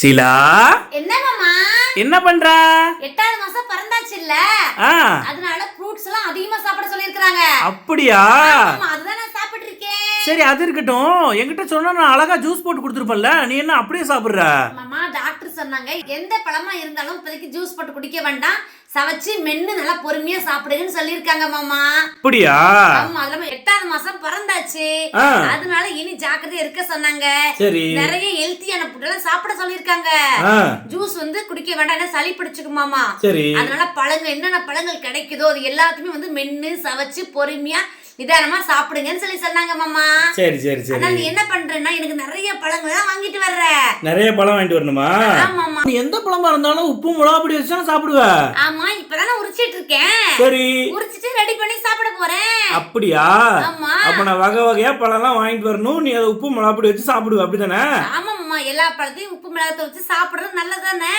சிலா என்ன மாமா என்ன பண்ற? 8வது மாசம் பிறந்தாச்சு இல்ல, அதனால ஃப்ரூட்ஸ் எல்லாம் அதிகமா சாப்பிட சொல்லிருக்காங்க. அப்படியா? ஆமா, அதுதான் நான் சாப்பிட்டு இருக்கேன். சரி, அது இருக்கட்டும். என்கிட்ட சொன்னா நான் அழகா ஜூஸ் போட்டு கொடுத்துருப்பேன்ல, நீ என்ன அப்படியே சாப்பிடுற? மாமா, டாக்டர் சொன்னாங்க எந்த பழமா இருந்தாலும் இப்போதைக்கு ஜூஸ் போட்டு குடிக்க வேண்டாம், சவச்சு மென்னு நல்லா பொறுமையா சாப்பிடுங்கன்னு சொல்லிருக்காங்க மாமா. அப்படியா? ஆமா, அதுல 8வது மாசம் பிறந்தாச்சு, அதனால இனி ஜாக்கிரதையா இருக்க சொன்னாங்க. சரி, நிறைய ஹெல்த்தியான ஃபுட் எல்லாம் சாப்பிட சொல்லிருக்காங்க. ஜூஸ் குடிக்க வேண்டாம், என்ன சளி பிடிச்சுக்கும் மாமா. சரி, அதனால பழங்கள் என்னென்ன பழங்கள் கிடைக்குதோ அது எல்லாத்தையுமே மென்னு சவச்சு பொறுமையா நிதானமா சாப்பிடுங்கன்னு சொல்லி சொன்னாங்க மாமா. சரி சரி சரி. நீ என்ன பண்றேன்னா எனக்கு நிறைய பழங்கள் தான் வாங்கிட்டு வர்ற. நிறைய பழம் வாங்கிட்டு வரணுமா? ஆமாமா. நீ எந்த பழமா இருந்தாலும் உப்பு மிளகாய் பொடி வச்சா சாப்பிடுவ. ஆமா, இப்பதானே உரிச்சிட்டு இருக்கேன். சரி, உரிச்சிட்டு ரெடி பண்ணி சாப்பிட போறேன். அப்படியா? ஆமா. அப்ப நான் வகை வகையா பழம்லாம் வாங்கிட்டு வரணும், நீ அதை உப்பு மிளகாய் பொடி வச்சு சாப்பிடுவ, அப்படிதானே? ஆமாம்மா, எல்லா பழத்தையும் உப்பு மிளகாய் வச்சு சாப்பிடுறது நல்லதானே.